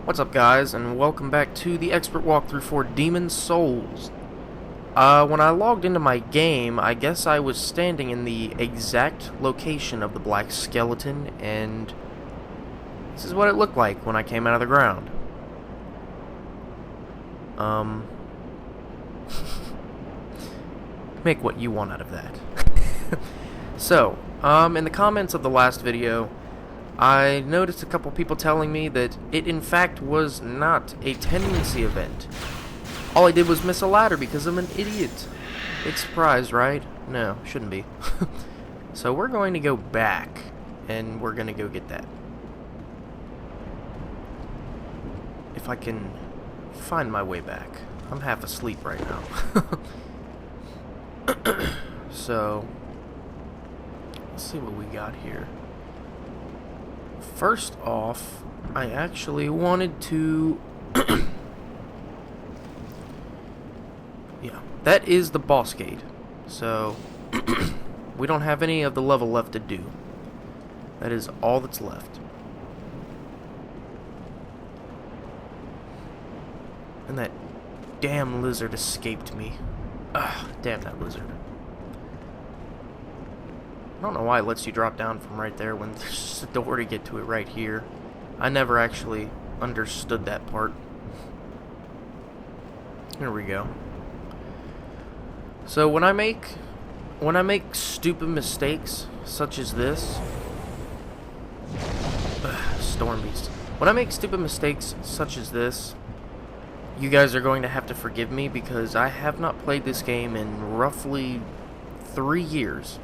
What's up, guys, and welcome back to the expert walkthrough for Demon Souls. When I logged into my game, I guess I was standing in the exact location of the black skeleton, and this is what it looked like when I came out of the ground. Make what you want out of that. So, in the comments of the last video, I noticed a couple people telling me that it in fact was not a tendency event. All I did was miss a ladder because I'm an idiot. Big surprise, right? No, shouldn't be. So we're going to go back, and we're going to go get that. If I can find my way back. I'm half asleep right now. So, let's see what we got here. First off, I actually wanted to... yeah, that is the boss gate. So, we don't have any of the level left to do. That is all that's left. And that damn lizard escaped me. Ugh, damn that lizard. I don't know why it lets you drop down from right there when there's just a door to get to it right here. I never actually understood that part. Here we go. So when I make stupid mistakes such as this, Storm Beast. When I make stupid mistakes such as this, you guys are going to have to forgive me because I have not played this game in roughly 3 years.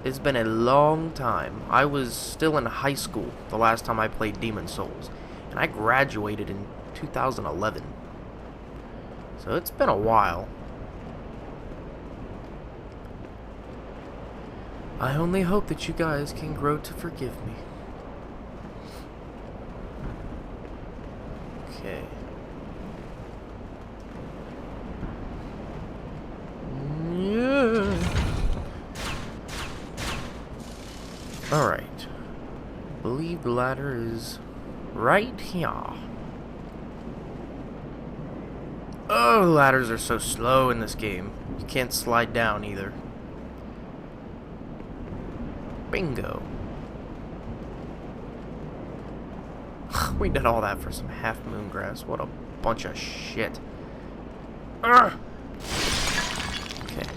It's been a long time. I was still in high school the last time I played Demon Souls, and I graduated in 2011. So it's been a while. I only hope that you guys can grow to forgive me. Okay. Alright. I believe the ladder is right here. Oh, ladders are so slow in this game. You can't slide down either. Bingo. We did all that for some half moon grass. What a bunch of shit. Urgh! Okay.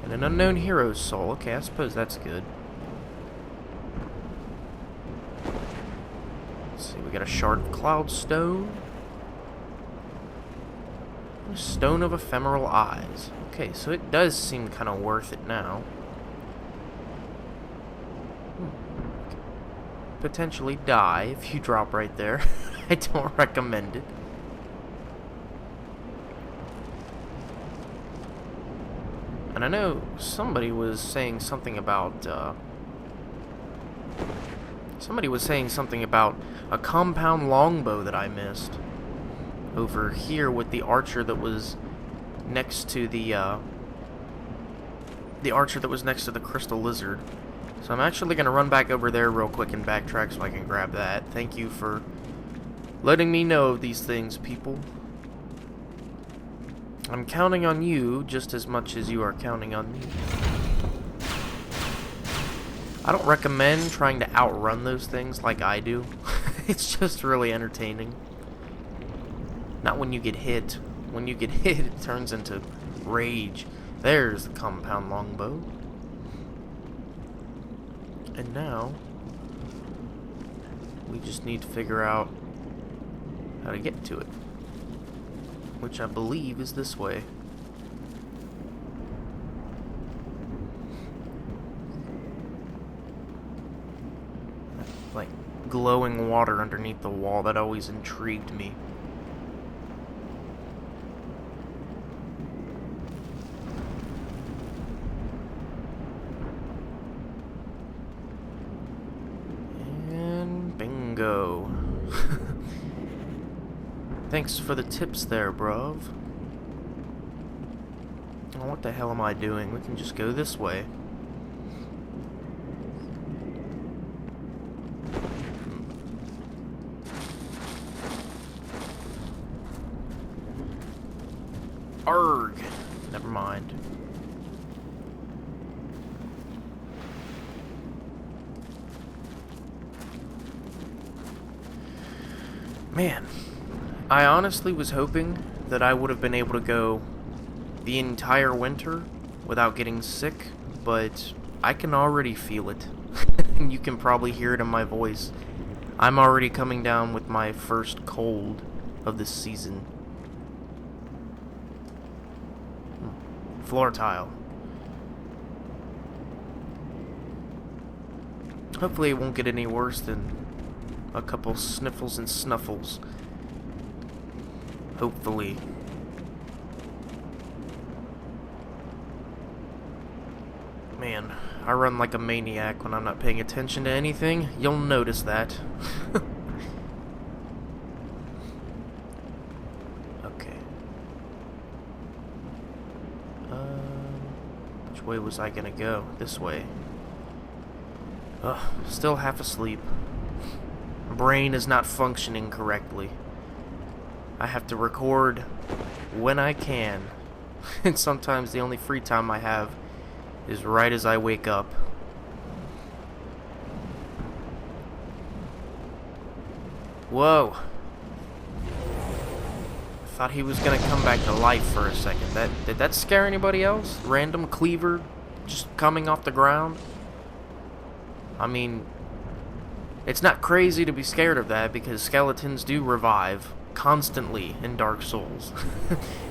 And an unknown hero's soul. Okay, I suppose that's good. Let's see, we got a shard of cloud stone. A stone of ephemeral eyes. Okay, so it does seem kind of worth it now. Potentially die if you drop right there. I don't recommend it. And I know somebody was saying something about a compound longbow that I missed over here with the archer that was next to the archer that was next to the crystal lizard. So I'm actually gonna run back over there real quick and backtrack so I can grab that. Thank you for letting me know of these things, people. I'm counting on you just as much as you are counting on me. I don't recommend trying to outrun those things like I do. It's just really entertaining. Not when you get hit. When you get hit, it turns into rage. There's the compound longbow. And now, we just need to figure out how to get to it. Which I believe is this way. Like glowing water underneath the wall, that always intrigued me. And bingo. Thanks for the tips there, bruv. Oh, what the hell am I doing? We can just go this way. Arg. Never mind. Man, I honestly was hoping that I would have been able to go the entire winter without getting sick, but I can already feel it. You can probably hear it in my voice. I'm already coming down with my first cold of this season. Floor tile. Hopefully it won't get any worse than a couple sniffles and snuffles. Hopefully. Man, I run like a maniac when I'm not paying attention to anything. You'll notice that. Okay. Which way was I gonna go? This way. Ugh, still half asleep. Brain is not functioning correctly. I have to record when I can. And sometimes the only free time I have is right as I wake up. Whoa. I thought he was gonna come back to life for a second. Did that scare anybody else? Random cleaver just coming off the ground? I mean, it's not crazy to be scared of that because skeletons do revive constantly in Dark Souls.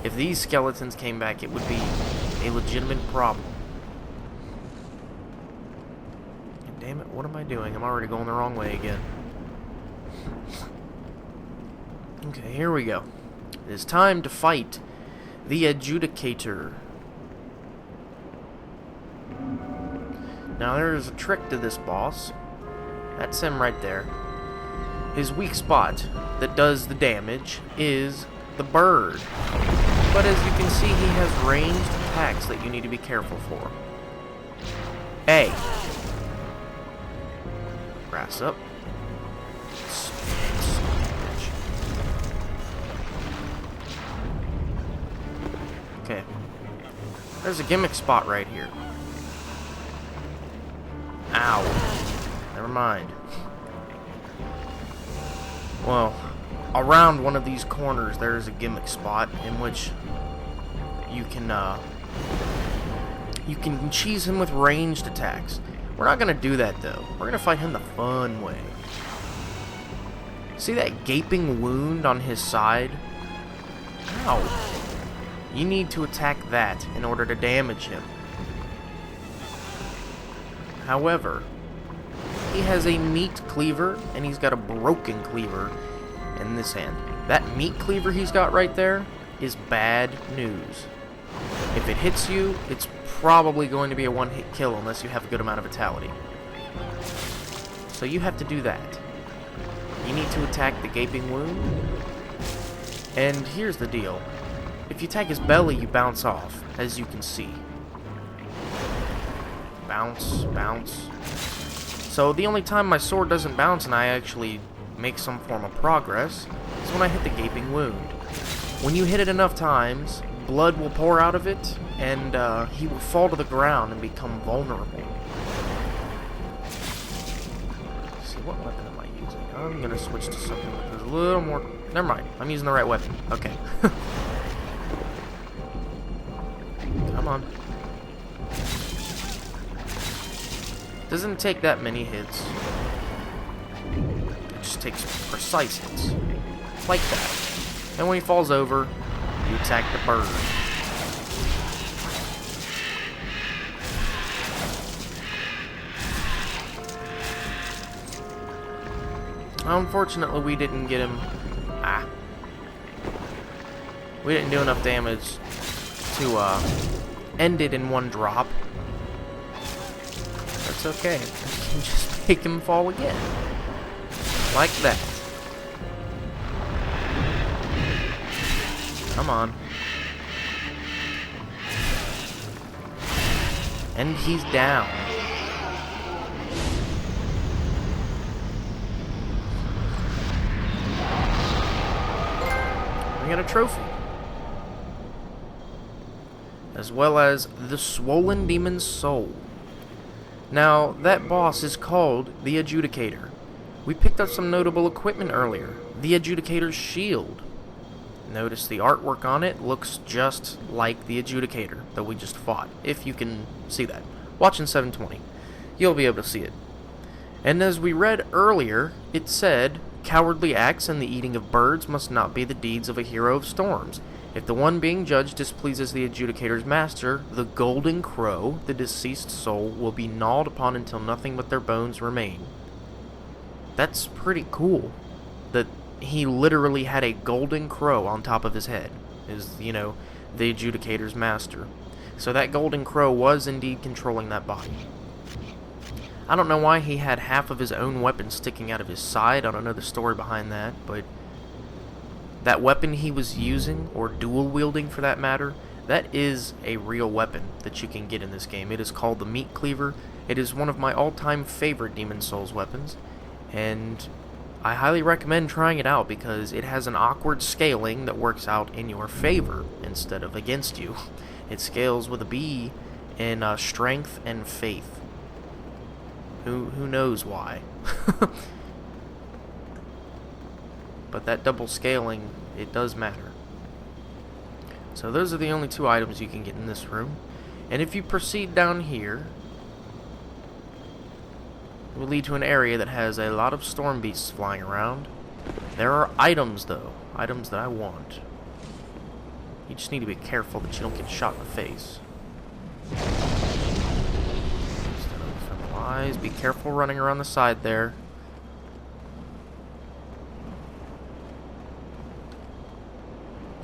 If these skeletons came back, it would be a legitimate problem. Damn it, what am I doing? I'm already going the wrong way again. Okay, here we go. It is time to fight the Adjudicator. Now there is a trick to this boss. That's him right there. His weak spot that does the damage is the bird. But as you can see, he has ranged attacks that you need to be careful for. A. Grass up. Okay. There's a gimmick spot right here. Ow. Never mind. Well, around one of these corners there is a gimmick spot in which you can cheese him with ranged attacks. We're not gonna do that though. We're gonna fight him the fun way. See that gaping wound on his side? Ow. You need to attack that in order to damage him. However, he has a meat cleaver, and he's got a broken cleaver in this hand. That meat cleaver he's got right there is bad news. If it hits you, it's probably going to be a one-hit kill unless you have a good amount of vitality. So you have to do that. You need to attack the gaping wound. And here's the deal. If you attack his belly, you bounce off, as you can see. Bounce, bounce. So the only time my sword doesn't bounce and I actually make some form of progress is when I hit the gaping wound. When you hit it enough times, blood will pour out of it, and he will fall to the ground and become vulnerable. Let's see, what weapon am I using? I'm gonna switch to something that does a little more. Never mind, I'm using the right weapon. Okay. Come on. Doesn't take that many hits. It just takes precise hits. Like that. And when he falls over, you attack the bird. Unfortunately, we didn't get him. We didn't do enough damage to end it in one drop. That's okay. You can just make him fall again. Like that. Come on. And he's down. We got a trophy. as well as the Swollen Demon's Soul. Now, that boss is called the Adjudicator. We picked up some notable equipment earlier. The Adjudicator's shield. Notice the artwork on it looks just like the Adjudicator that we just fought, if you can see that. Watching 720, you'll be able to see it. And as we read earlier, it said, cowardly acts and the eating of birds must not be the deeds of a hero of storms. If the one being judged displeases the Adjudicator's master, the golden crow, the deceased soul, will be gnawed upon until nothing but their bones remain. That's pretty cool. That he literally had a golden crow on top of his head. Is, you know, the Adjudicator's master. So that golden crow was indeed controlling that body. I don't know why he had half of his own weapon sticking out of his side. I don't know the story behind that, but that weapon he was using, or dual wielding for that matter, that is a real weapon that you can get in this game. It is called the Meat Cleaver. It is one of my all-time favorite Demon Souls weapons, and I highly recommend trying it out because it has an awkward scaling that works out in your favor instead of against you. It scales with a B in strength and faith. Who knows why? But that double scaling, it does matter. So those are the only two items you can get in this room. And if you proceed down here, it will lead to an area that has a lot of storm beasts flying around. There are items, though. Items that I want. You just need to be careful that you don't get shot in the face. Be careful running around the side there.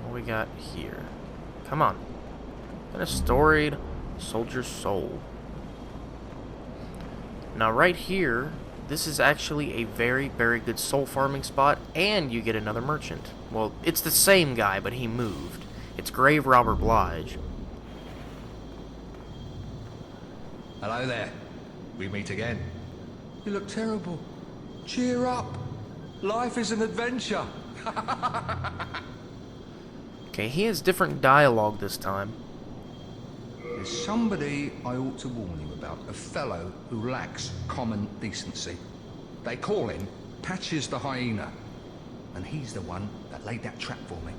What we got here? Come on. Got a storied soldier's soul. Now right here, this is actually a very, very good soul farming spot, and you get another merchant. Well, it's the same guy, but he moved. It's Grave Robber Blige. Hello there. We meet again. You look terrible. Cheer up. Life is an adventure. Okay, he has different dialogue this time. There's somebody I ought to warn you about. A fellow who lacks common decency. They call him Patches the Hyena. And he's the one that laid that trap for me.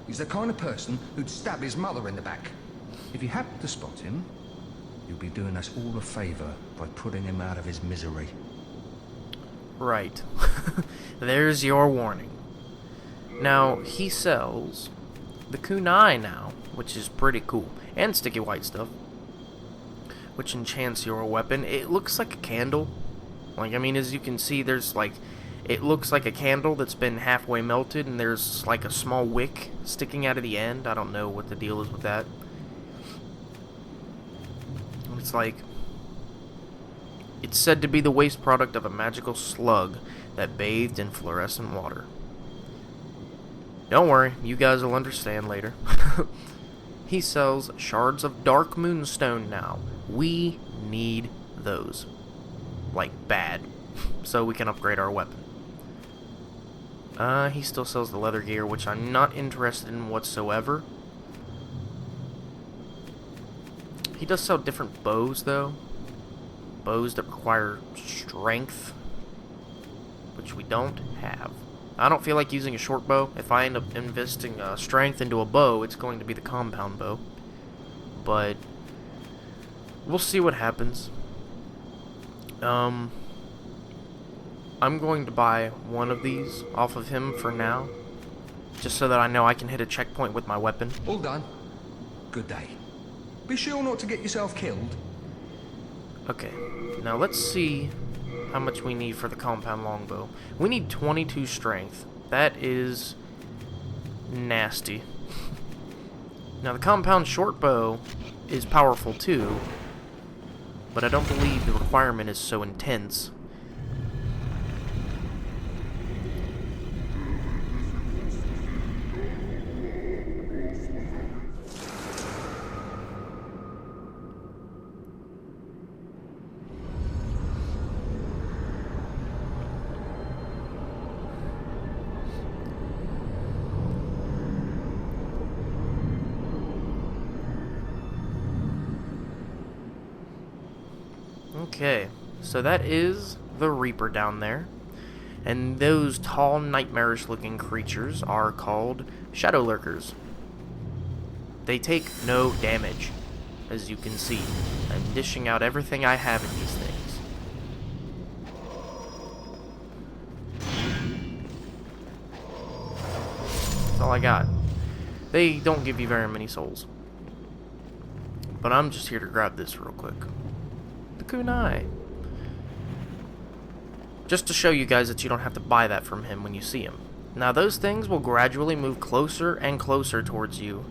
He's the kind of person who'd stab his mother in the back. If you happen to spot him, you'll be doing us all a favor by putting him out of his misery. Right. There's your warning. Now, he sells the kunai now, which is pretty cool. And sticky white stuff, which enchants your weapon. It looks like a candle. Like, I mean, as you can see, there's like, it looks like a candle that's been halfway melted, and there's like a small wick sticking out of the end. I don't know what the deal is with that. It's like, it's said to be the waste product of a magical slug that bathed in fluorescent water. Don't worry, you guys will understand later. He sells shards of dark moonstone now. We need those. Like, bad. So we can upgrade our weapon. He still sells the leather gear, which I'm not interested in whatsoever. He does sell different bows, though. Bows that require strength, which we don't have. I don't feel like using a short bow. If I end up investing strength into a bow, it's going to be the compound bow. But we'll see what happens. I'm going to buy one of these off of him for now, just so that I know I can hit a checkpoint with my weapon. All done. Good day. Be sure not to get yourself killed. Okay, now let's see how much we need for the compound longbow. We need 22 strength. That is nasty. Now the compound short bow is powerful too, but I don't believe the requirement is so intense. Okay, so that is the Reaper down there. And those tall, nightmarish looking creatures are called Shadow Lurkers. They take no damage, as you can see. I'm dishing out everything I have in these things. That's all I got. They don't give you very many souls. But I'm just here to grab this real quick. The kunai. Just to show you guys that you don't have to buy that from him when you see him. Now those things will gradually move closer and closer towards you,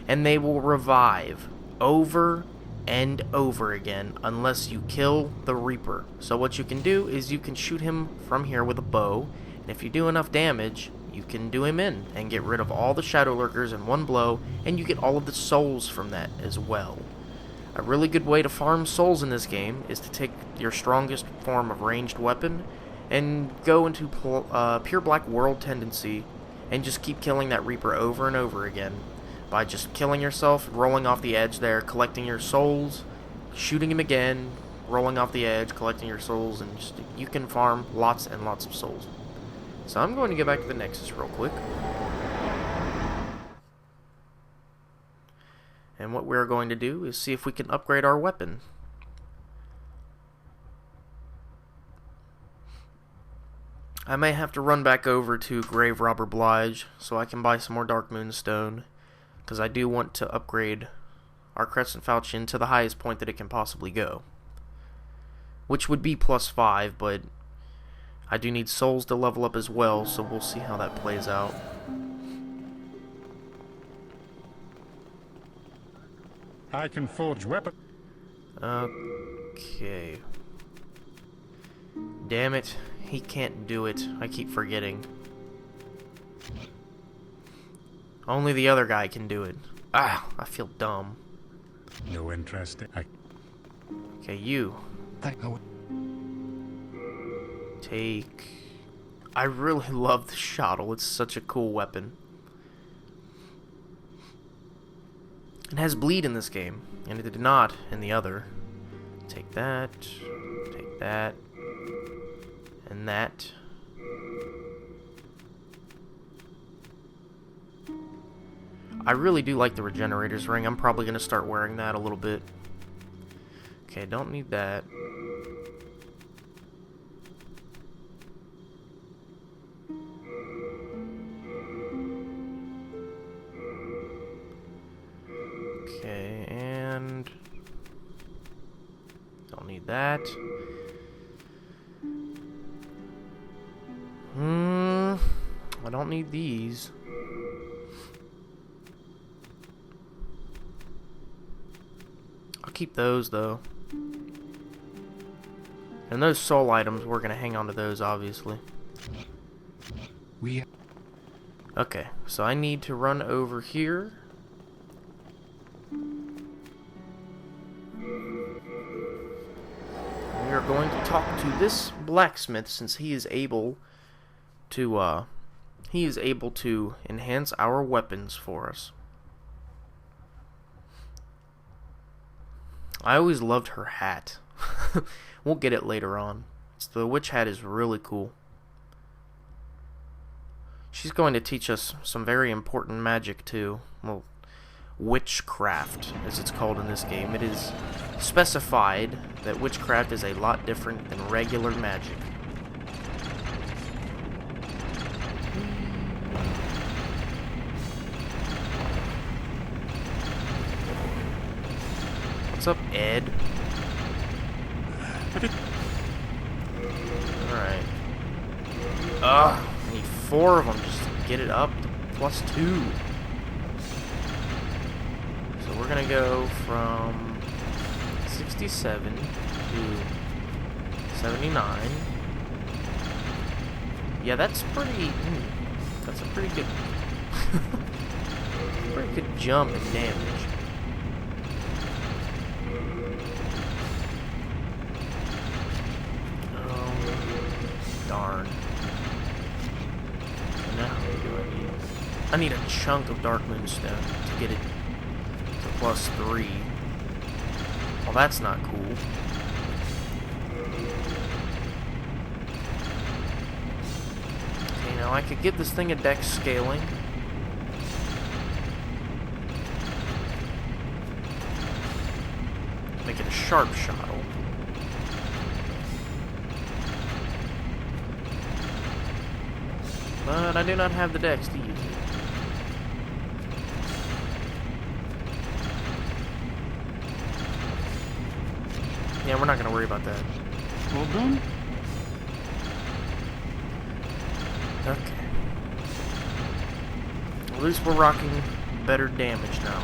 and they will revive over and over again unless you kill the Reaper. So what you can do is you can shoot him from here with a bow, and if you do enough damage, you can do him in and get rid of all the Shadow Lurkers in one blow, and you get all of the souls from that as well. A really good way to farm souls in this game is to take your strongest form of ranged weapon and go into pure black world tendency and just keep killing that Reaper over and over again by just killing yourself, rolling off the edge there, collecting your souls, shooting him again, rolling off the edge, collecting your souls, and just, you can farm lots and lots of souls. So I'm going to get back to the Nexus real quick. And what we're going to do is see if we can upgrade our weapon. I may have to run back over to Grave Robber Blige so I can buy some more Dark Moonstone, because I do want to upgrade our Crescent Falchion to the highest point that it can possibly go, which would be +5, but I do need souls to level up as well, so we'll see how that plays out. I can forge weapons. Okay. Damn it. He can't do it. I keep forgetting. Only the other guy can do it. Ah, I feel dumb. No interest. Okay, you. Take... I really love the shottle. It's such a cool weapon. It has bleed in this game, and it did not in the other. Take that, and that. I really do like the Regenerator's Ring. I'm probably going to start wearing that a little bit. Okay, don't need that. Okay, and don't need that. I don't need these. I'll keep those though. And those soul items, we're gonna hang on to those obviously. Okay, so I need to run over here. We are going to talk to this blacksmith since he is able to enhance our weapons for us. I always loved her hat. We'll get it later on. The witch hat is really cool. She's going to teach us some very important magic too. Well, witchcraft, as it's called in this game. It is specified that witchcraft is a lot different than regular magic. What's up, Ed? Alright. Ugh, I need 4 of them just to get it up to +2. So we're gonna go from 67 to 79. Yeah, that's pretty... that's a pretty good... pretty good jump in damage. Darn. So now what do I need? I need a chunk of Dark Moonstone to get it to +3. Well, that's not cool. Now I could give this thing a dex scaling. Make it a sharp shottle. But I do not have the dex to use it. Yeah, we're not going to worry about that. All done? Okay. At least we're rocking better damage now,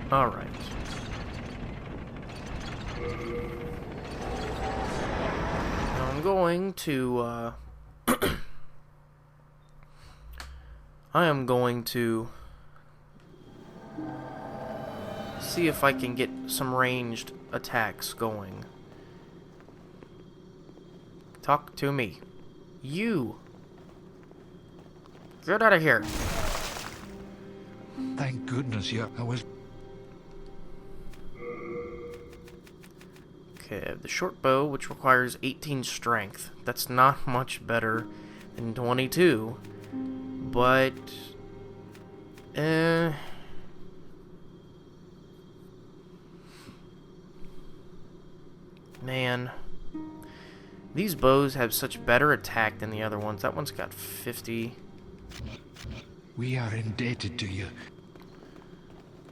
though. Alright. Now I'm going to, I am going to see if I can get some ranged attacks going. Talk to me. You! Get out of here. Thank goodness, yeah, I was... Okay, I have the short bow, which requires 18 strength. That's not much better than 22. But... Man. These bows have such better attack than the other ones. That one's got 50. We are indebted to you.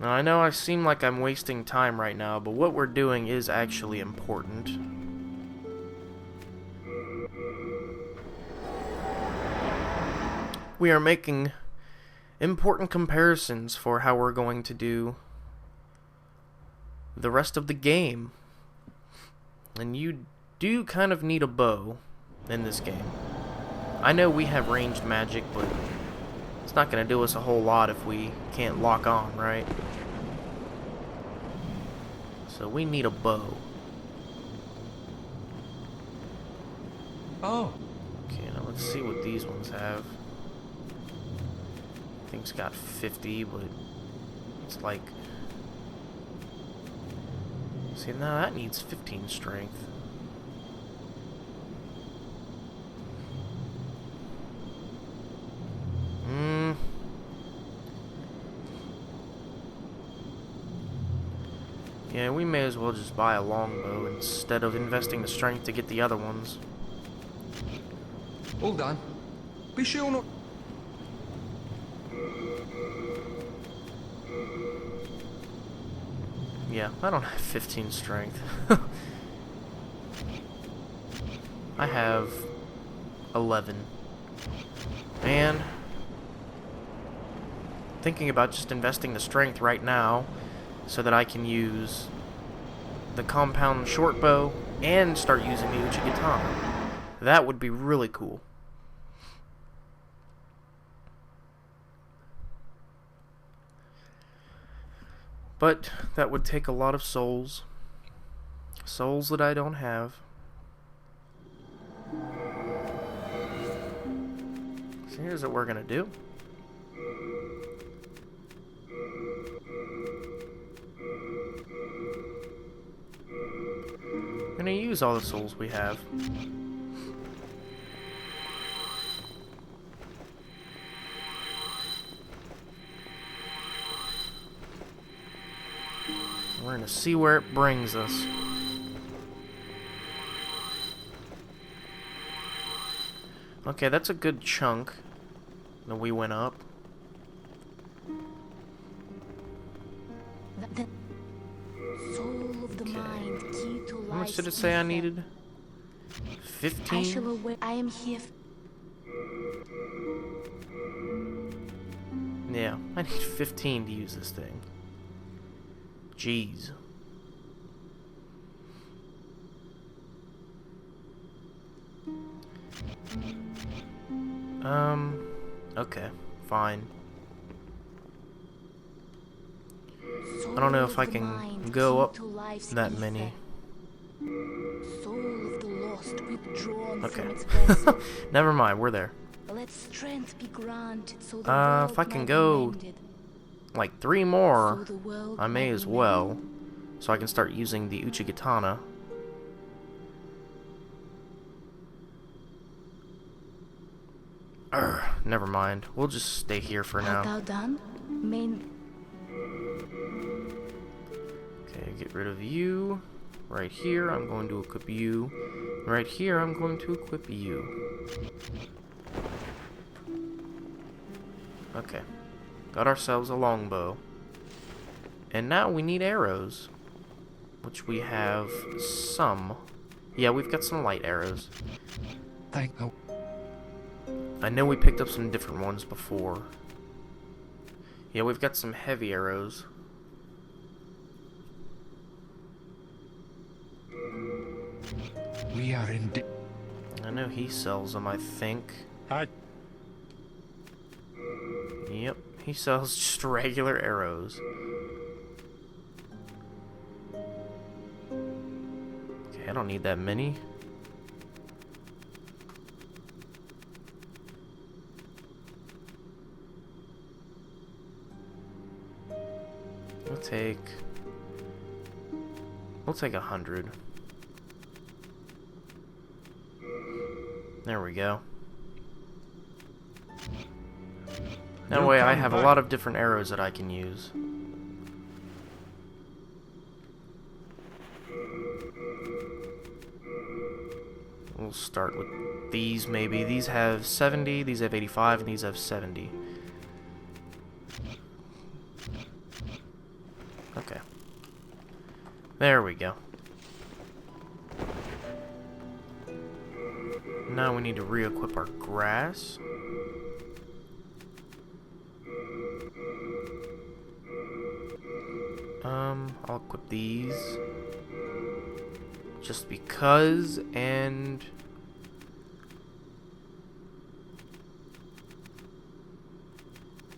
Now, I know I seem like I'm wasting time right now, but what we're doing is actually important. We are making important comparisons for how we're going to do the rest of the game. And you do kind of need a bow in this game. I know we have ranged magic, but it's not going to do us a whole lot if we can't lock on, right? So we need a bow. Oh. Okay, now let's see what these ones have. Thing's got 50, but it's like... See, now that needs 15 strength. Yeah, we may as well just buy a longbow instead of investing the strength to get the other ones. All done. Be sure not... Yeah, I don't have 15 strength. I have 11. Man, thinking about just investing the strength right now so that I can use the compound short bow and start using the Adjudicator. That would be really cool. But that would take a lot of souls. Souls that I don't have. So here's what we're gonna do. I'm gonna use all the souls we have. We're gonna see where it brings us. Okay, that's a good chunk that we went up. The soul of the mind, key to life. How much did it say I needed? 15? I shall await. I am here. Yeah, I need 15 to use this thing. Jeez. Okay, fine. I don't know if I can go up that many. Soul of the lost withdrawn Okay. from its vessel. Never mind, we're there. Let strength be granted so the world if I can might go be mended. like 3 more, So the world I may might as be well, so I can start using the Adjudicator. Never mind. We'll just stay here for Art now. thou done? Main. Okay, get rid of you. Right here, I'm going to equip you. Right here, I'm going to equip you. Okay. Got ourselves a longbow. And now we need arrows. Which we have some. Yeah, we've got some light arrows. Thank you. I know we picked up some different ones before. Yeah, we've got some heavy arrows. We are in. I know he sells them, I think. Yep, he sells just regular arrows. Okay, I don't need that many. We'll take 100. There we go. That way I have a lot of different arrows that I can use. We'll start with these maybe. These have 70, these have 85, and these have 70. Okay. There we go. Now we need to re-equip our grass. I'll equip these. Just because, and...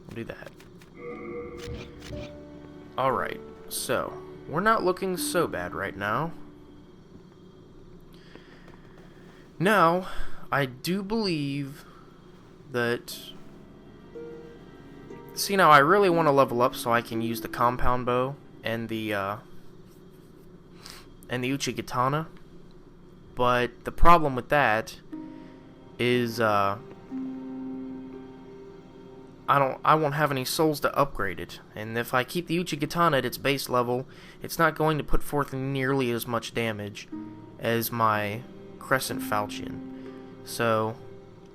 we'll do that. Alright, so, we're not looking so bad right now. Now, I do believe that... See, now I really want to level up so I can use the compound bow and the Adjudicator. But the problem with that is I won't have any souls to upgrade it. And if I keep the Adjudicator at its base level, it's not going to put forth nearly as much damage as my Crescent Falchion. So,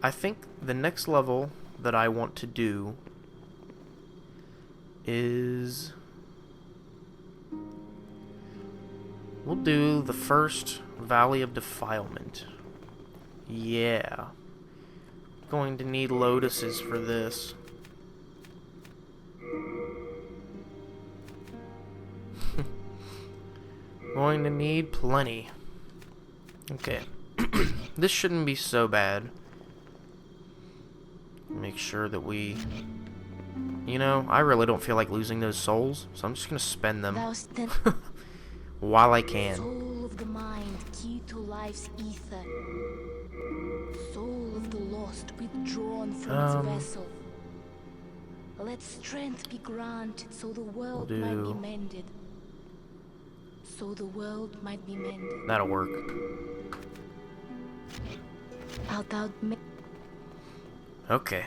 I think the next level that I want to do is... we'll do the first Valley of Defilement. Yeah. Going to need lotuses for this. Going to need plenty. Okay. This shouldn't be so bad. Make sure that we... You know, I really don't feel like losing those souls, so I'm just gonna spend them while I can. Soul of the mind, key to life's ether. Soul of the lost, withdrawn from its vessel. Let strength be granted, so the world might be mended. So the world might be mended. That'll work. Okay.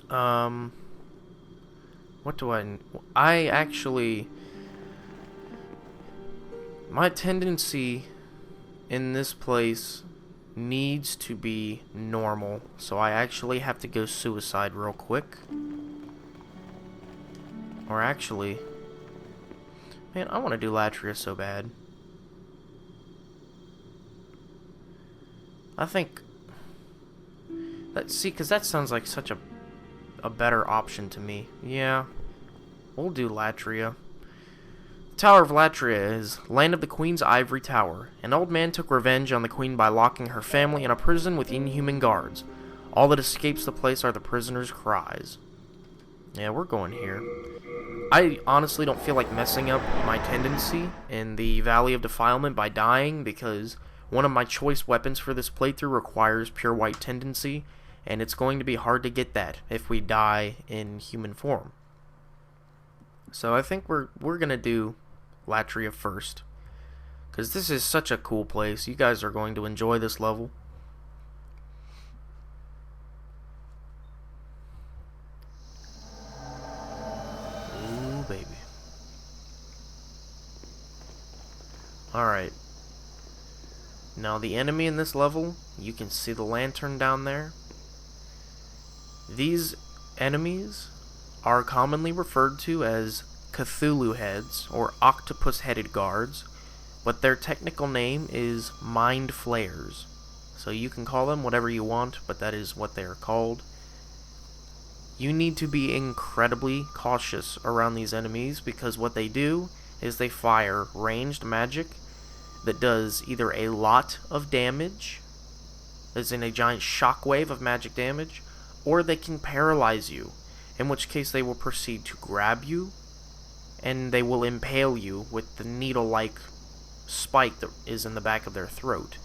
What do I actually... My tendency in this place needs to be normal, so I actually have to go suicide real quick. Or actually... Man, I want to do Latria so bad. I think... See, because that sounds like such a better option to me. Yeah, we'll do Latria. The Tower of Latria is land of the Queen's ivory tower. An old man took revenge on the Queen by locking her family in a prison with inhuman guards. All that escapes the place are the prisoners' cries. Yeah, we're going here. I honestly don't feel like messing up my tendency in the Valley of Defilement by dying, because one of my choice weapons for this playthrough requires pure white tendency, and it's going to be hard to get that if we die in human form. So I think we're gonna do Latria first, because this is such a cool place. You guys are going to enjoy this level. Ooh, baby. Alright. Now the enemy in this level, you can see the lantern down there. These enemies are commonly referred to as Cthulhu heads or octopus-headed guards, but their technical name is mind flayers. So you can call them whatever you want, but that is what they are called. You need to be incredibly cautious around these enemies, because what they do is they fire ranged magic that does either a lot of damage, as in a giant shockwave of magic damage, or they can paralyze you, in which case they will proceed to grab you, and they will impale you with the needle-like spike that is in the back of their throat.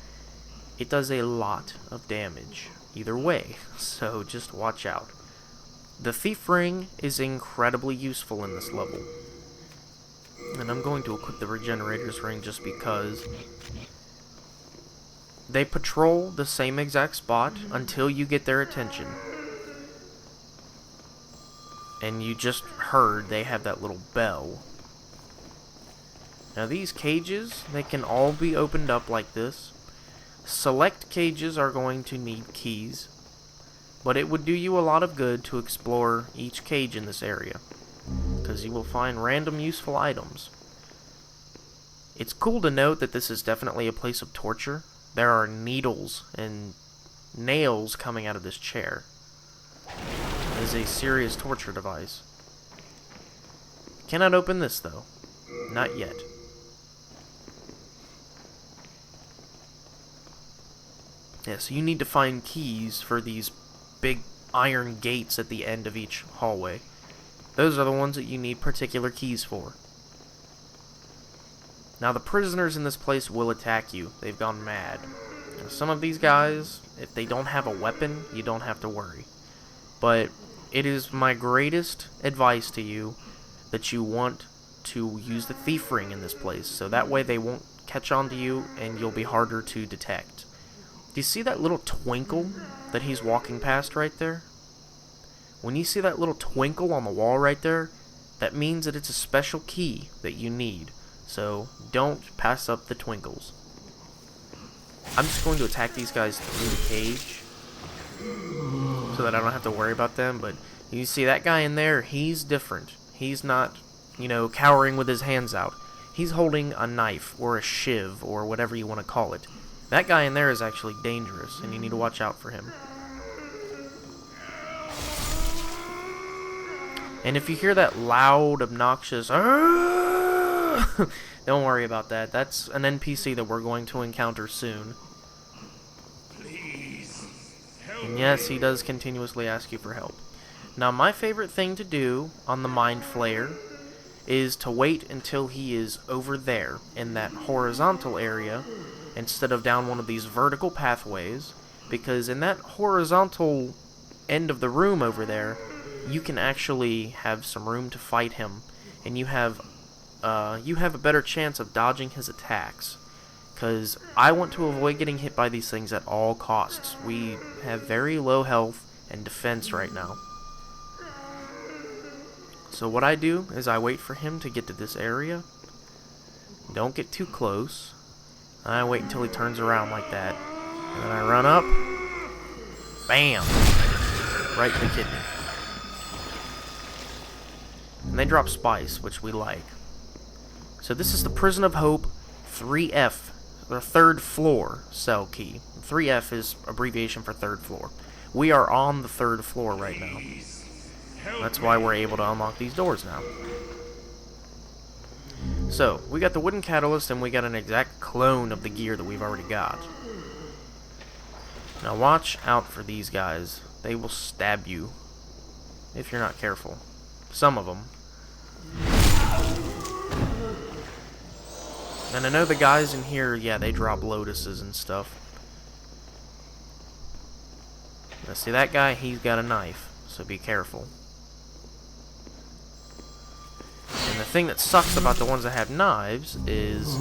It does a lot of damage either way, so just watch out. The Thief Ring is incredibly useful in this level, and I'm going to equip the Regenerator's Ring just because. They patrol the same exact spot until you get their attention. And you just heard they have that little bell. Now these cages, they can all be opened up like this. Select cages are going to need keys, but it would do you a lot of good to explore each cage in this area, because you will find random useful items. It's cool to note that this is definitely a place of torture. There are needles and nails coming out of this chair. It is a serious torture device. Cannot open this though. Not yet. Yeah, so you need to find keys for these big iron gates at the end of each hallway. Those are the ones that you need particular keys for. Now the prisoners in this place will attack you. They've gone mad. Now, some of these guys, if they don't have a weapon, you don't have to worry. But it is my greatest advice to you that you want to use the Thief Ring in this place, so that way they won't catch on to you and you'll be harder to detect. Do you see that little twinkle that he's walking past right there? When you see that little twinkle on the wall right there, that means that it's a special key that you need. So don't pass up the twinkles. I'm just going to attack these guys through the cage so that I don't have to worry about them. But you see that guy in there, he's different. He's not, cowering with his hands out. He's holding a knife or a shiv or whatever you want to call it. That guy in there is actually dangerous, and you need to watch out for him. And if you hear that loud, obnoxious, don't worry about that. That's an NPC that we're going to encounter soon. And yes, he does continuously ask you for help. Now, my favorite thing to do on the Mind Flayer is to wait until he is over there in that horizontal area instead of down one of these vertical pathways, because in that horizontal end of the room over there, you can actually have some room to fight him, and you have a better chance of dodging his attacks, because I want to avoid getting hit by these things at all costs. We have very low health and defense right now. So what I do is I wait for him to get to this area, don't get too close, and I wait until he turns around like that, and then I run up, bam, right in the kidney. And they drop spice, which we like. So this is the Prison of Hope 3F, the third floor cell key. 3F is abbreviation for third floor. We are on the third floor right now. That's why we're able to unlock these doors now. So, we got the wooden catalyst and we got an exact clone of the gear that we've already got. Now watch out for these guys. They will stab you if you're not careful. Some of them. And I know the guys in here, yeah, they drop lotuses and stuff. Now see that guy, he's got a knife, so be careful. And the thing that sucks about the ones that have knives is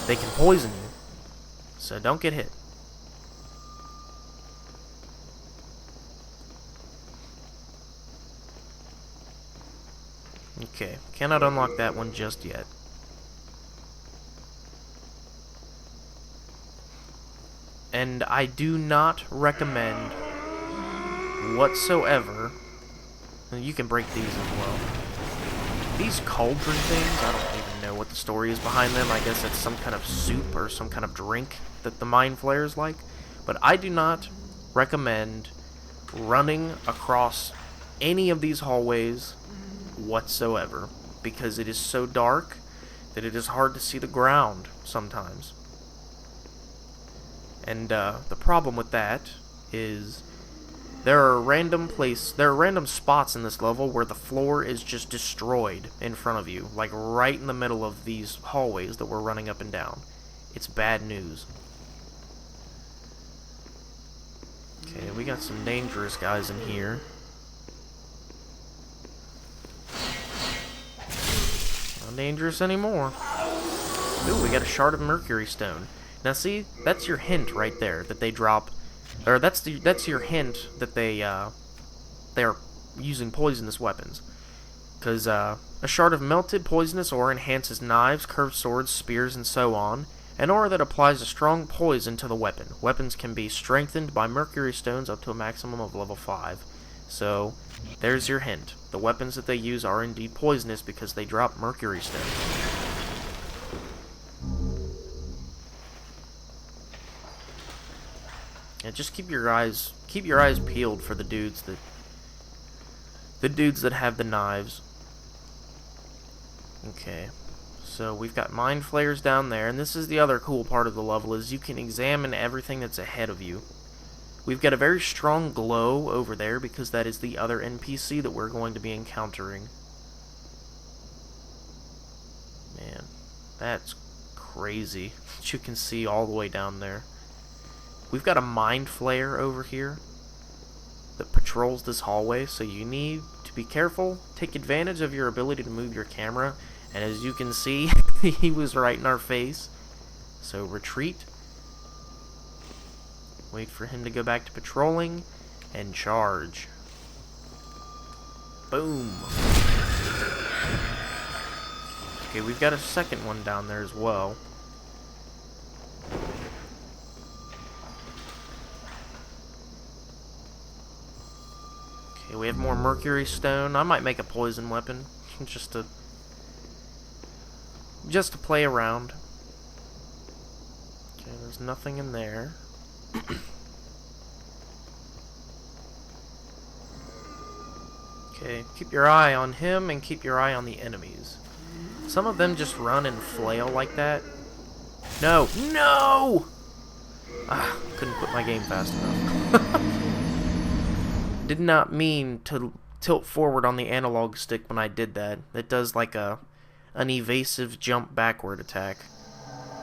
they can poison you. So don't get hit. Okay, cannot unlock that one just yet. And I do not recommend whatsoever, and you can break these as well, these cauldron things. I don't even know what the story is behind them. I guess it's some kind of soup or some kind of drink that the mind flayers like. But I do not recommend running across any of these hallways whatsoever, because it is so dark that it is hard to see the ground sometimes. And the problem with that is there are random spots in this level where the floor is just destroyed in front of you, like right in the middle of these hallways that we're running up and down. It's bad news. Okay, we got some dangerous guys in here. Not dangerous anymore. Ooh, we got a shard of mercury stone. Now see, that's your hint right there that they drop, or that's your hint that they're using poisonous weapons. Because a shard of melted poisonous ore enhances knives, curved swords, spears, and so on. An ore that applies a strong poison to the weapon. Weapons can be strengthened by mercury stones up to a maximum of level 5. So, there's your hint. The weapons that they use are indeed poisonous because they drop mercury stones. Yeah, just keep your eyes peeled for the dudes that have the knives. Okay. So we've got mind flayers down there, and this is the other cool part of the level, is you can examine everything that's ahead of you. We've got a very strong glow over there because that is the other NPC that we're going to be encountering. Man, that's crazy that you can see all the way down there. We've got a mind flayer over here that patrols this hallway, so you need to be careful, take advantage of your ability to move your camera. And as you can see, he was right in our face. So retreat. Wait for him to go back to patrolling. And charge. Boom. Okay, we've got a second one down there as well. Okay, we have more mercury stone. I might make a poison weapon. Just to play around. Okay, there's nothing in there. Okay, keep your eye on him and keep your eye on the enemies. Some of them just run and flail like that. No! No! Ah, couldn't quit my game fast enough. Did not mean to tilt forward on the analog stick when I did that. It does like an evasive jump backward attack.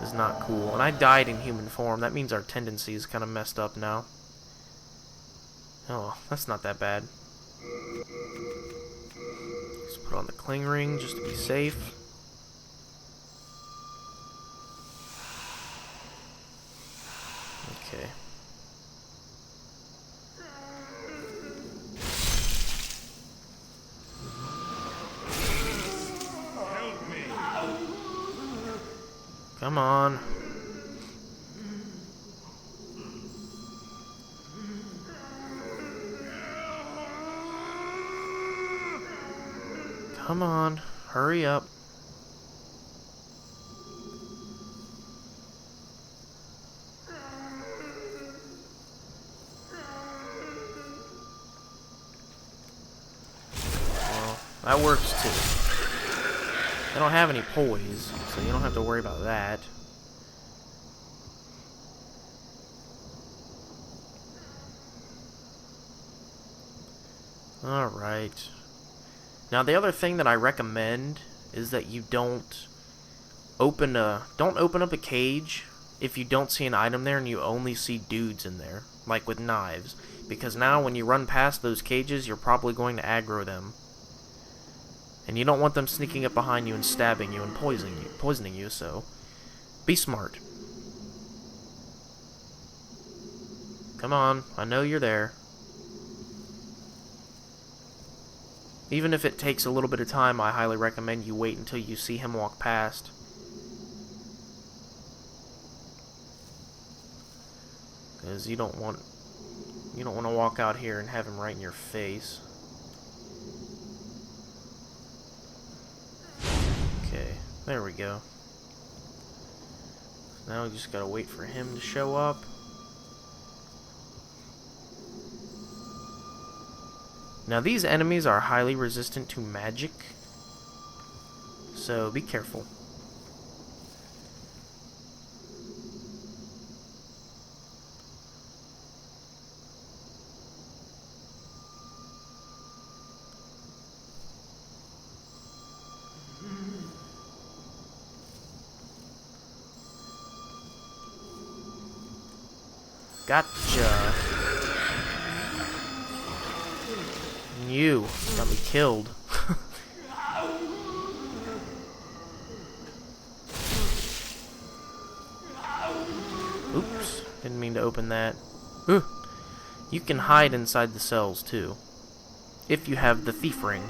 Is not cool. And I died in human form. That means our tendency is kind of messed up now. Oh, that's not that bad. Let's put on the cling ring just to be safe. Okay. Come on. Come on. Hurry up. Well, that works too. They don't have any poise, so you don't have to worry about that. Alright. Now the other thing that I recommend is that you don't open up a cage if you don't see an item there and you only see dudes in there, like with knives. Because now when you run past those cages, you're probably going to aggro them. And you don't want them sneaking up behind you and stabbing you and poisoning you, so be smart. Come on, I know you're there. Even if it takes a little bit of time, I highly recommend you wait until you see him walk past. Because you don't want to walk out here and have him right in your face. Okay, there we go. Now we just gotta wait for him to show up. Now these enemies are highly resistant to magic, so be careful. Gotcha. You got me killed. Oops, didn't mean to open that. Ooh. You can hide inside the cells too, if you have the thief ring.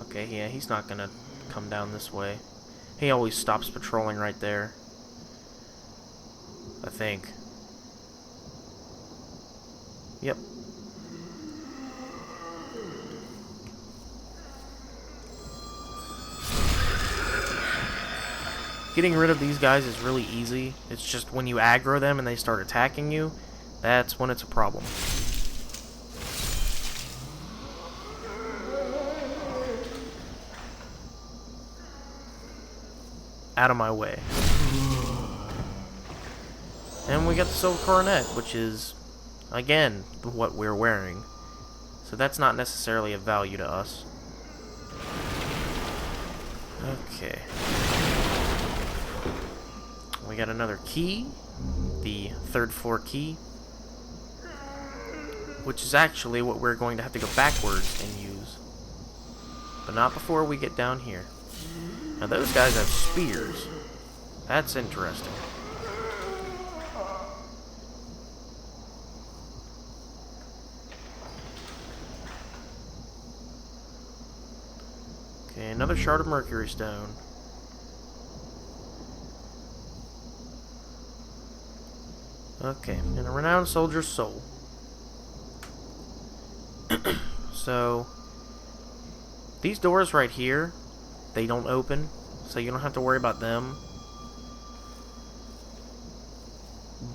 Okay, yeah, he's not gonna come down this way. He always stops patrolling right there. I think. Yep. Getting rid of these guys is really easy. It's just when you aggro them and they start attacking you, that's when it's a problem. Out of my way. And we got the silver coronet, which is, again, what we're wearing. So that's not necessarily of value to us. Okay. We got another key. The third floor key. Which is actually what we're going to have to go backwards and use. But not before we get down here. Now those guys have spears. That's interesting. Okay, another shard of mercury stone. Okay, and a renowned soldier's soul. So, these doors right here, they don't open, so you don't have to worry about them.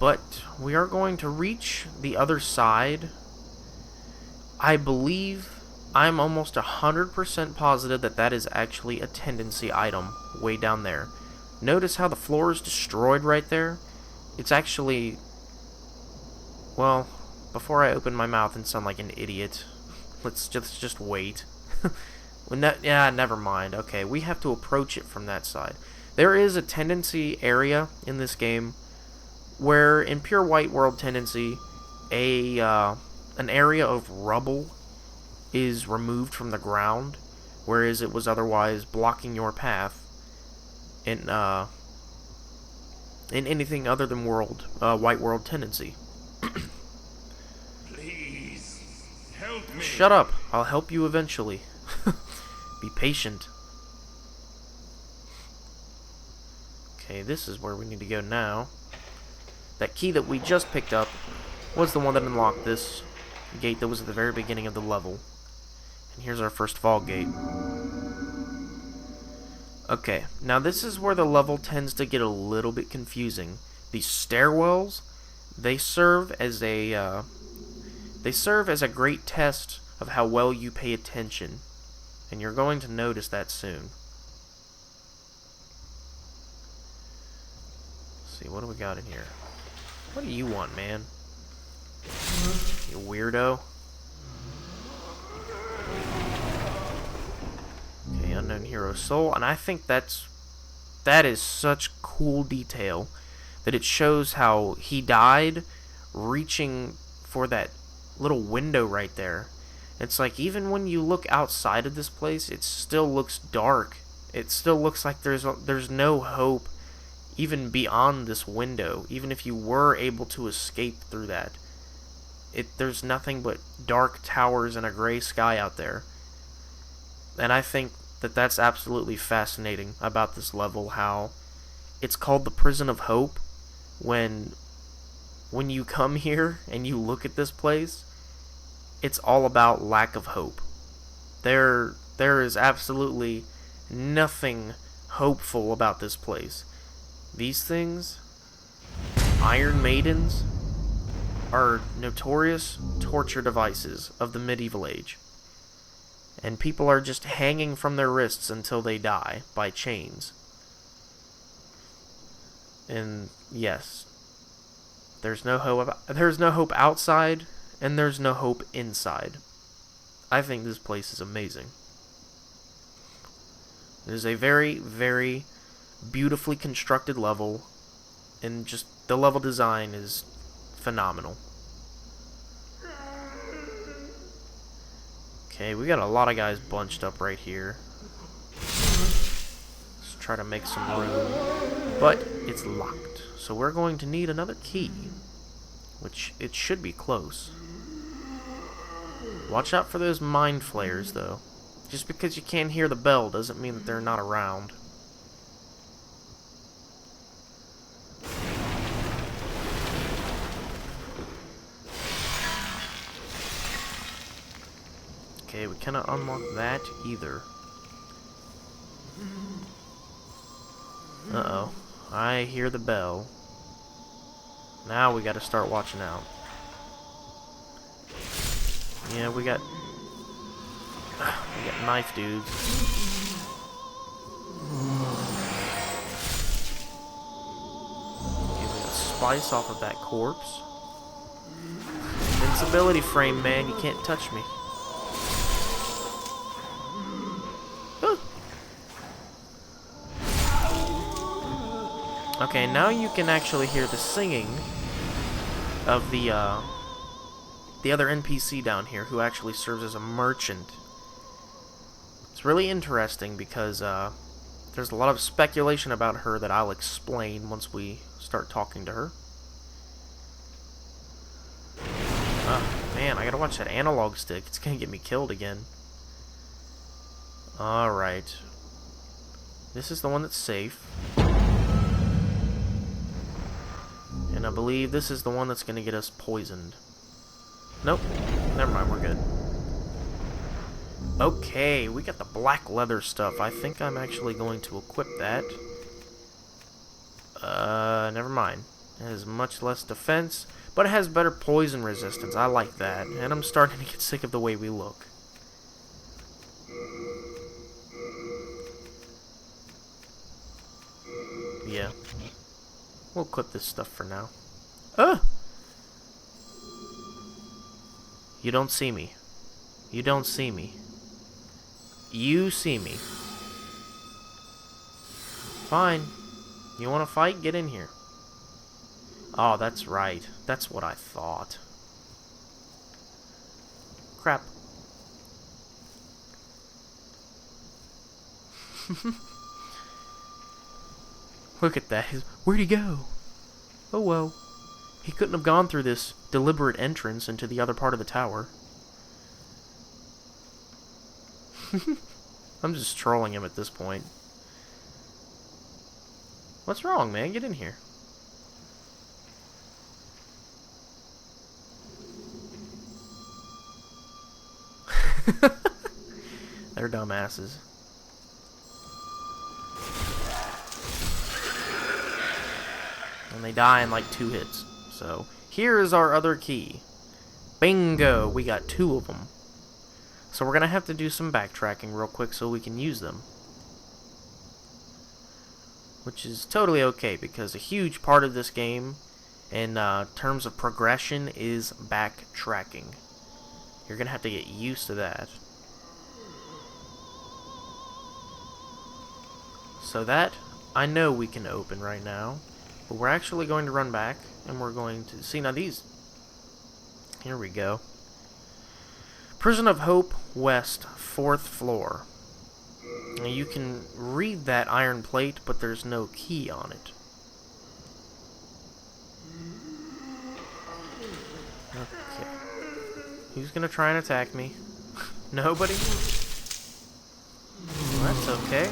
But we are going to reach the other side. I believe, I'm almost 100% positive that that is actually a tendency item way down there. Notice how the floor is destroyed right there? It's actually... Well, before I open my mouth and sound like an idiot, let's just wait. Yeah, never mind. Okay, we have to approach it from that side. There is a tendency area in this game where, in pure white world tendency, an area of rubble is removed from the ground, whereas it was otherwise blocking your path in anything other than white world tendency. Please, help me. Shut up. I'll help you eventually. Be patient. Okay, this is where we need to go now. That key that we just picked up was the one that unlocked this gate that was at the very beginning of the level. And here's our first fall gate. Okay, now this is where the level tends to get a little bit confusing. These stairwells, they serve as a great test of how well you pay attention. And you're going to notice that soon. Let's see, what do we got in here? What do you want, man? You weirdo. Okay, unknown hero's soul, and I think that is such cool detail that it shows how he died reaching for that little window right there. It's like even when you look outside of this place, it still looks dark. It still looks like there's no hope even beyond this window. Even if you were able to escape through that, there's nothing but dark towers and a gray sky out there. And I think that that's absolutely fascinating about this level, how it's called the Prison of Hope. When you come here and you look at this place, it's all about lack of hope. There is absolutely nothing hopeful about this place. These things, Iron Maidens, are notorious torture devices of the medieval age. And people are just hanging from their wrists until they die by chains. And yes, there's no hope outside, and there's no hope inside. I think this place is amazing. It is a very, very beautifully constructed level, and just the level design is phenomenal. Okay, we got a lot of guys bunched up right here. Let's try to make some room. But it's locked, so we're going to need another key, which it should be close. Watch out for those mind flayers, though. Just because you can't hear the bell doesn't mean that they're not around. Okay, we cannot unlock that either. Uh-oh. I hear the bell. Now we gotta start watching out. Yeah, we got knife dudes. Okay, we got spice off of that corpse. Invincibility frame, man. You can't touch me. Okay, now you can actually hear the singing of the other NPC down here, who actually serves as a merchant. It's really interesting because there's a lot of speculation about her that I'll explain once we start talking to her. Oh, man, I gotta watch that analog stick. It's gonna get me killed again. Alright. This is the one that's safe. And I believe this is the one that's going to get us poisoned. Nope. Never mind, we're good. Okay, we got the black leather stuff. I think I'm actually going to equip that. Never mind. It has much less defense, but it has better poison resistance. I like that. And I'm starting to get sick of the way we look. Yeah. We'll equip this stuff for now. You don't see me. You don't see me. You see me. Fine. You want to fight? Get in here. Oh, that's right. That's what I thought. Crap. Look at that. Where'd he go? Oh well. He couldn't have gone through this deliberate entrance into the other part of the tower. I'm just trolling him at this point. What's wrong, man? Get in here. They're dumbasses. And they die in like 2 hits. So, here is our other key. Bingo! We got 2 of them. So we're going to have to do some backtracking real quick so we can use them. Which is totally okay, because a huge part of this game, in terms of progression, is backtracking. You're going to have to get used to that. So that, I know we can open right now. But we're actually going to run back, and we're going to see, now these, here we go. Prison of Hope West, 4th floor. Now you can read that iron plate, but there's no key on it. Okay. Who's gonna try and attack me? Nobody? Well, that's okay.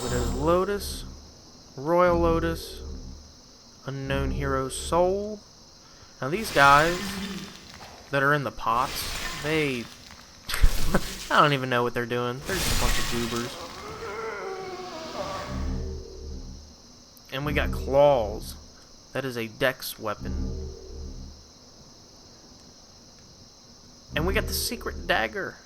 Widow's Lotus, Royal Lotus, Unknown Hero's Soul. Now these guys that are in the pots, they... I don't even know what they're doing. They're just a bunch of goobers. And we got claws. That is a dex weapon. And we got the secret dagger.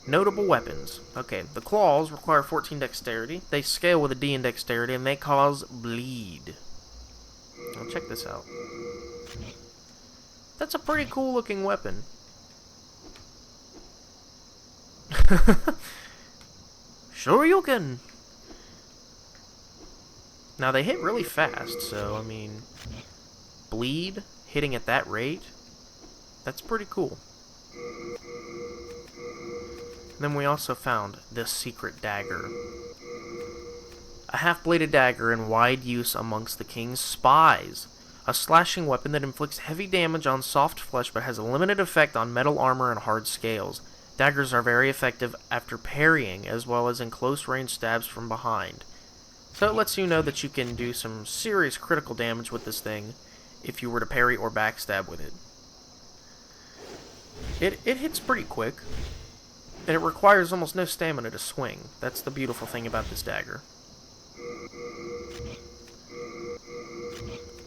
Notable weapons. Okay, the claws require 14 dexterity. They scale with a D in dexterity, and they cause bleed. Now check this out. That's a pretty cool looking weapon. Sure you can. Now they hit really fast, so I mean, bleed hitting at that rate, that's pretty cool. And then we also found the secret dagger. A half-bladed dagger in wide use amongst the king's spies. A slashing weapon that inflicts heavy damage on soft flesh but has a limited effect on metal armor and hard scales. Daggers are very effective after parrying, as well as in close-range stabs from behind. So it lets you know that you can do some serious critical damage with this thing if you were to parry or backstab with it. It hits pretty quick, and it requires almost no stamina to swing. That's the beautiful thing about this dagger.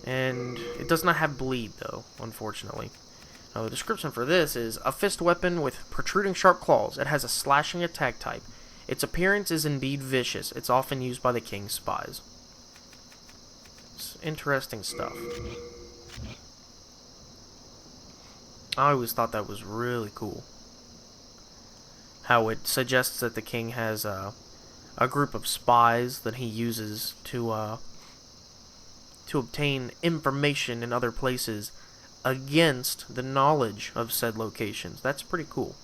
And it does not have bleed, though, unfortunately. Now, the description for this is a fist weapon with protruding sharp claws. It has a slashing attack type. Its appearance is indeed vicious. It's often used by the king's spies. It's interesting stuff. I always thought that was really cool. How it suggests that the king has a group of spies that he uses to obtain information in other places against the knowledge of said locations. That's pretty cool.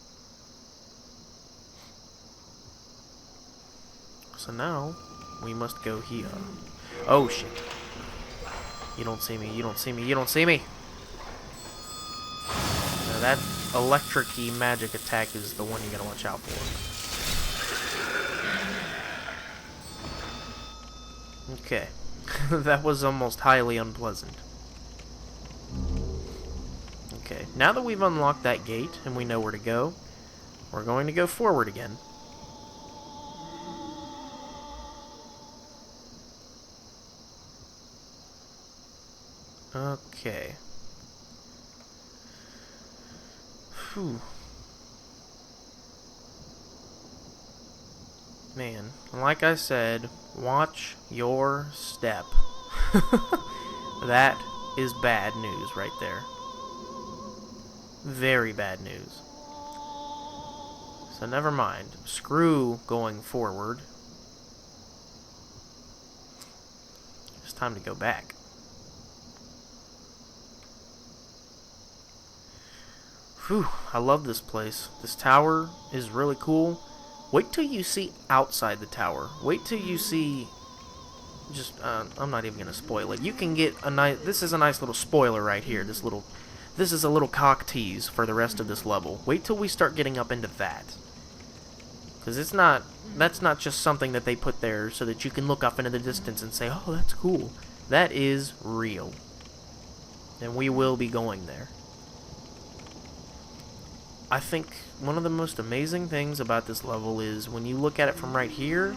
So now, we must go here. Oh shit. You don't see me, you don't see me, you don't see me! Now that electric-y magic attack is the one you gotta watch out for. Okay. That was almost highly unpleasant. Okay, now that we've unlocked that gate and we know where to go, we're going to go forward again. Okay. Whew. Man, like I said, watch your step. That is bad news right there. Very bad news. So never mind. Screw going forward. It's time to go back. Whew, I love this place. This tower is really cool. Wait till you see outside the tower. Wait till you see... I'm not even going to spoil it. You can get a nice... This is a nice little spoiler right here. This is a little cock tease for the rest of this level. Wait till we start getting up into that. Because that's not just something that they put there so that you can look up into the distance and say, oh, that's cool. That is real. And we will be going there. I think one of the most amazing things about this level is when you look at it from right here,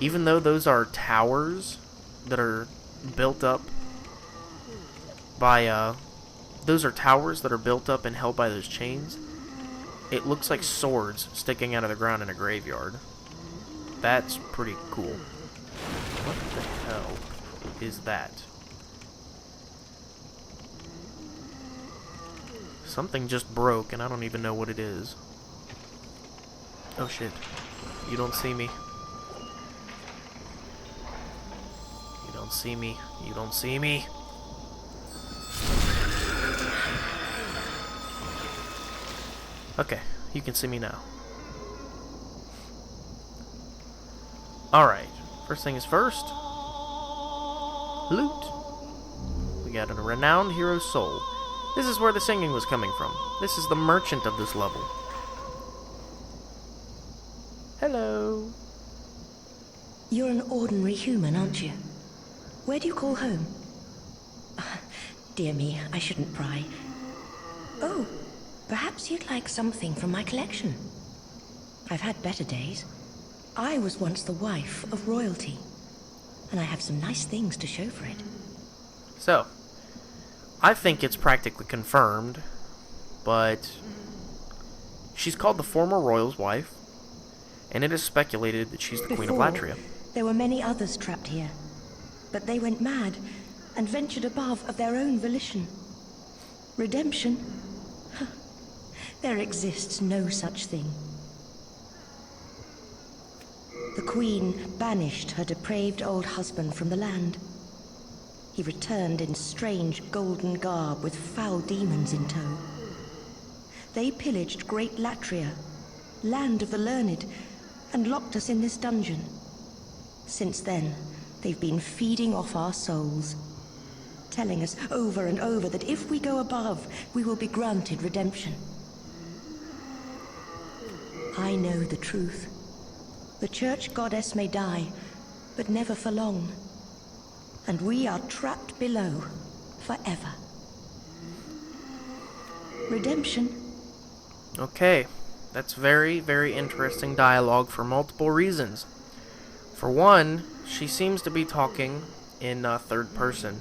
even though those are towers that are built up by, those are towers that are built up and held by those chains, it looks like swords sticking out of the ground in a graveyard. That's pretty cool. What the hell is that? Something just broke, and I don't even know what it is. Oh, shit. You don't see me. You don't see me. You don't see me. Okay, you can see me now. Alright, first thing is first. Loot. We got a renowned hero's soul. This is where the singing was coming from. This is the merchant of this level. Hello. You're an ordinary human, aren't you? Where do you call home? Dear me, I shouldn't pry. Oh, perhaps you'd like something from my collection. I've had better days. I was once the wife of royalty, and I have some nice things to show for it. So, I think it's practically confirmed, but she's called the former royal's wife, and it is speculated that she's the Queen of Latria. There were many others trapped here, but they went mad and ventured above of their own volition. Redemption? There exists no such thing. The Queen banished her depraved old husband from the land. He returned in strange golden garb with foul demons in tow. They pillaged great Latria, land of the learned, and locked us in this dungeon. Since then, they've been feeding off our souls, telling us over and over that if we go above, we will be granted redemption. I know the truth. The church goddess may die, but never for long. And we are trapped below, forever. Redemption. Okay, that's very, very interesting dialogue for multiple reasons. For one, she seems to be talking in third person,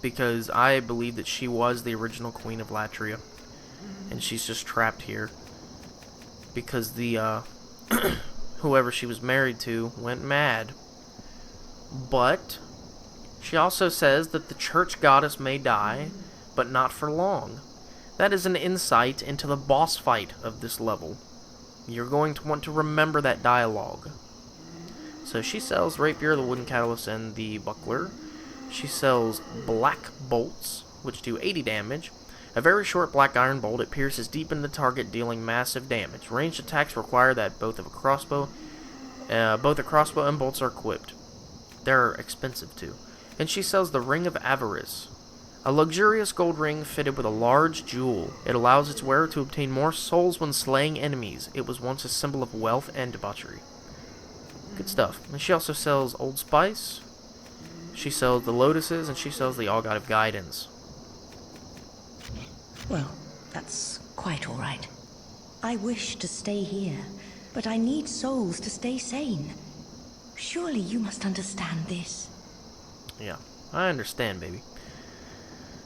because I believe that she was the original Queen of Latria, and she's just trapped here because the whoever she was married to went mad. But she also says that the church goddess may die, but not for long. That is an insight into the boss fight of this level. You're going to want to remember that dialogue. So she sells Rapier, the Wooden Catalyst, and the Buckler. She sells Black Bolts, which do 80 damage. A very short black iron bolt. It pierces deep into the target, dealing massive damage. Ranged attacks require that both a crossbow and bolts are equipped. They're expensive too. And she sells the Ring of Avarice, a luxurious gold ring fitted with a large jewel. It allows its wearer to obtain more souls when slaying enemies. It was once a symbol of wealth and debauchery. Good stuff. And she also sells Old Spice. She sells the Lotuses, and she sells the All God of Guidance. Well, that's quite all right. I wish to stay here, but I need souls to stay sane. Surely you must understand this. Yeah, I understand, baby.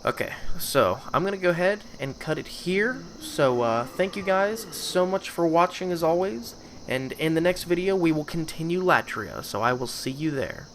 Okay, so I'm going to go ahead and cut it here. So, thank you guys so much for watching as always. And in the next video, we will continue Latria, so I will see you there.